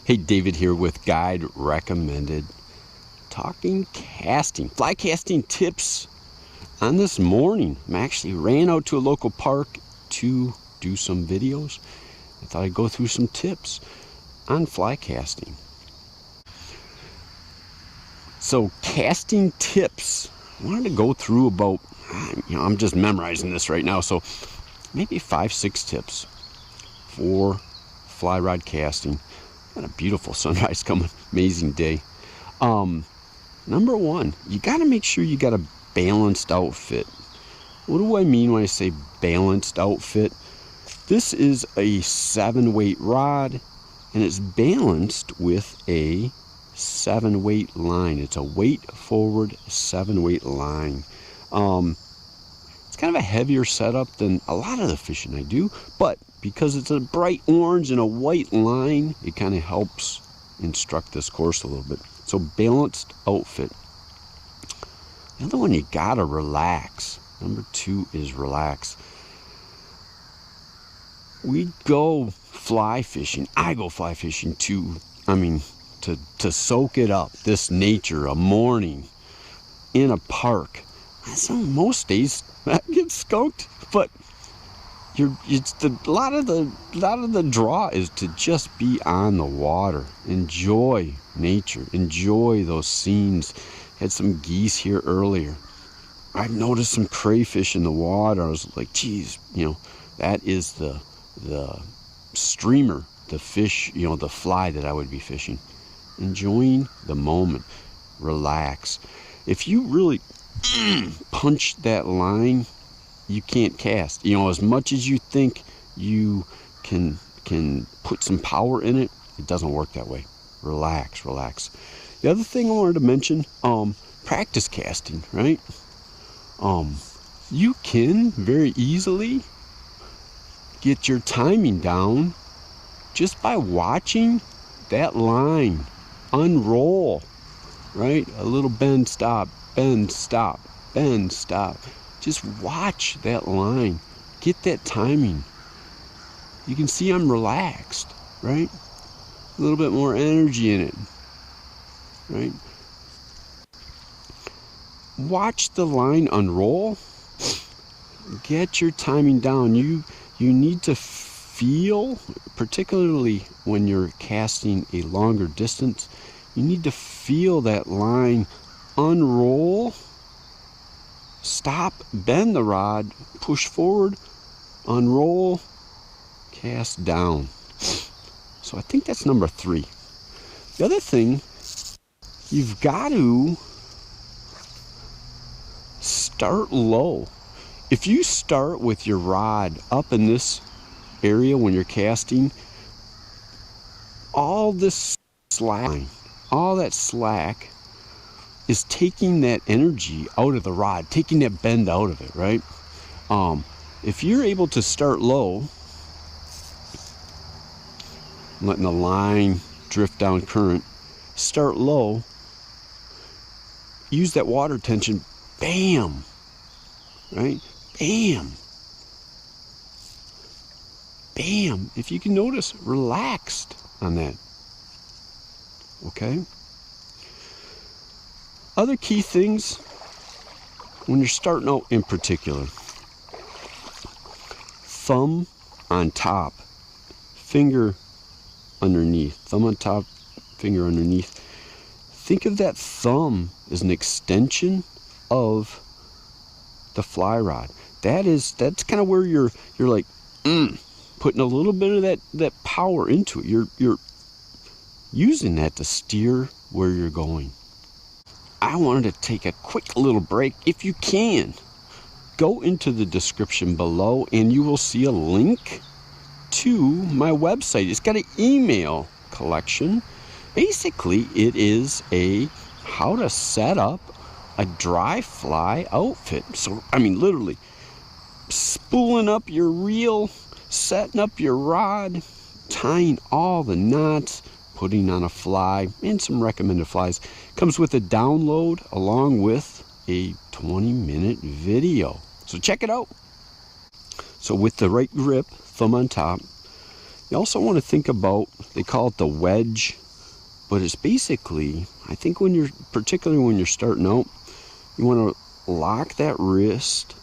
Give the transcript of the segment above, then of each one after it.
Hey, David here with Guide Recommended. Talking casting, fly casting tips on this morning. I actually ran out to a local park to do some videos. I thought I'd go through some tips on fly casting. So casting tips, I wanted to go through about, I'm just memorizing this right now, so maybe 5-6 tips for fly rod casting. Got a beautiful sunrise coming, amazing day. Number one, you got to make sure you got a balanced outfit. What do I mean when I say balanced outfit? This is a 7-weight rod, and it's balanced with a 7-weight line. It's a weight forward 7-weight line. It's kind of a heavier setup than a lot of the fishing I do, but because it's a bright orange and a white line, it kind of helps instruct this course a little bit. So balanced outfit. The other one, you gotta relax. Number 2 is relax. We go fly fishing. I go fly fishing to soak it up. This nature, a morning in a park. So most days I get skunked, but a lot of the draw is to just be on the water, enjoy nature, enjoy those scenes. Had some geese here earlier. I noticed some crayfish in the water. I was like, geez, that is the streamer, the fish, the fly that I would be fishing. Enjoying the moment, relax. If you really punch that line, you can't cast. As much as you think you can put some power in it, it doesn't work that way. Relax. The other thing I wanted to mention, practice casting, right? You can very easily get your timing down just by watching that line unroll, right? A little bend, stop, bend, stop, bend, stop. Just watch that line. Get that timing. You can see I'm relaxed, right? A little bit more energy in it, right? Watch the line unroll. Get your timing down. You need to feel, particularly when you're casting a longer distance, you need to feel that line unroll. Stop, bend the rod, push forward, unroll, cast down. So I think that's number 3. The other thing, you've got to start low. If you start with your rod up in this area when you're casting, all this slack, all that slack is taking that energy out of the rod, taking that bend out of it, right? If you're able to start low, letting the line drift down current, start low, use that water tension, bam, right? Bam. Bam. If you can notice, relaxed on that. Okay? Other key things when you're starting out in particular. Thumb on top, finger underneath. Thumb on top, finger underneath. Think of that thumb as an extension of the fly rod. That's kind of where you're like putting a little bit of that power into it. You're using that to steer where you're going. I wanted to take a quick little break. If you can, go into the description below and you will see a link to my website. It's got an email collection. Basically, it is how to set up a dry fly outfit. So, literally spooling up your reel, setting up your rod, tying all the knots, putting on a fly, and some recommended flies. Comes with a download along with a 20-minute video. So check it out. So with the right grip, thumb on top, You also want to think about, they call it the wedge, but it's basically, I think particularly when you're starting out, you want to lock the wrist,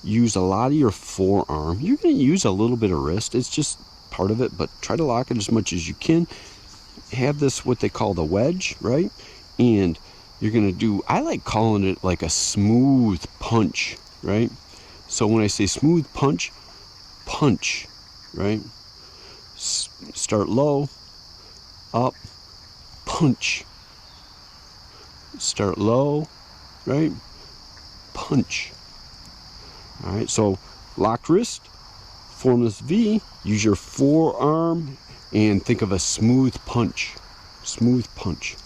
use a lot of your forearm. You're going to use a little bit of wrist, it's just part of it, but try to lock it as much as you can. Have this, what they call the wedge, right? And you're going to do, I like calling it like a smooth punch, right? So when I say smooth punch, right? Start low, up, punch. Start low, right? Punch. All right, so locked wrist, form this V, use your forearm, and think of a smooth punch. Smooth punch.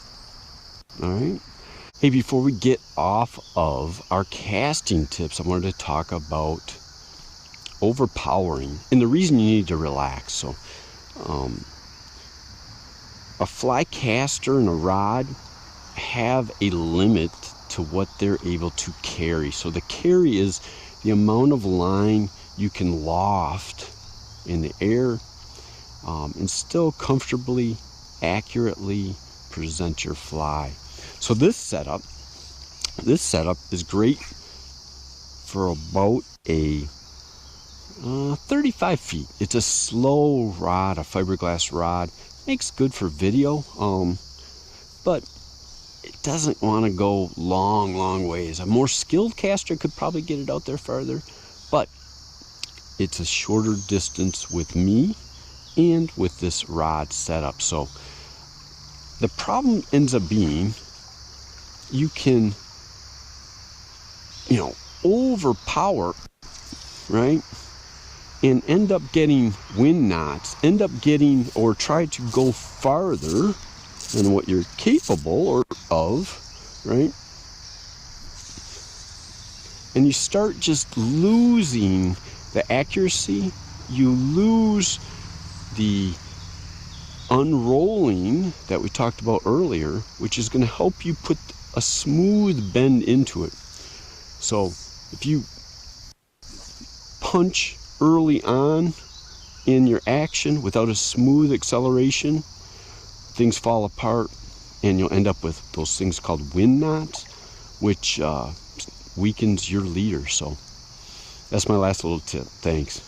All right. Hey, before we get off of our casting tips, I wanted to talk about overpowering and the reason you need to relax. So, a fly caster and a rod have a limit to what they're able to carry. So the carry is the amount of line you can loft in the air and still comfortably, accurately present your fly. So this setup is great for about a 35 feet. It's a slow rod, a fiberglass rod. Makes good for video, but it doesn't want to go long ways. A more skilled caster could probably get it out there farther, but it's a shorter distance with me and with this rod setup. So the problem ends up being you can, overpower, right? And end up getting wind knots, or try to go farther than what you're capable of, right? And you start just losing the accuracy, you lose the unrolling that we talked about earlier, which is going to help you put a smooth bend into it. So if you punch early on in your action without a smooth acceleration, things fall apart and you'll end up with those things called wind knots, which weakens your leader. So that's my last little tip. Thanks.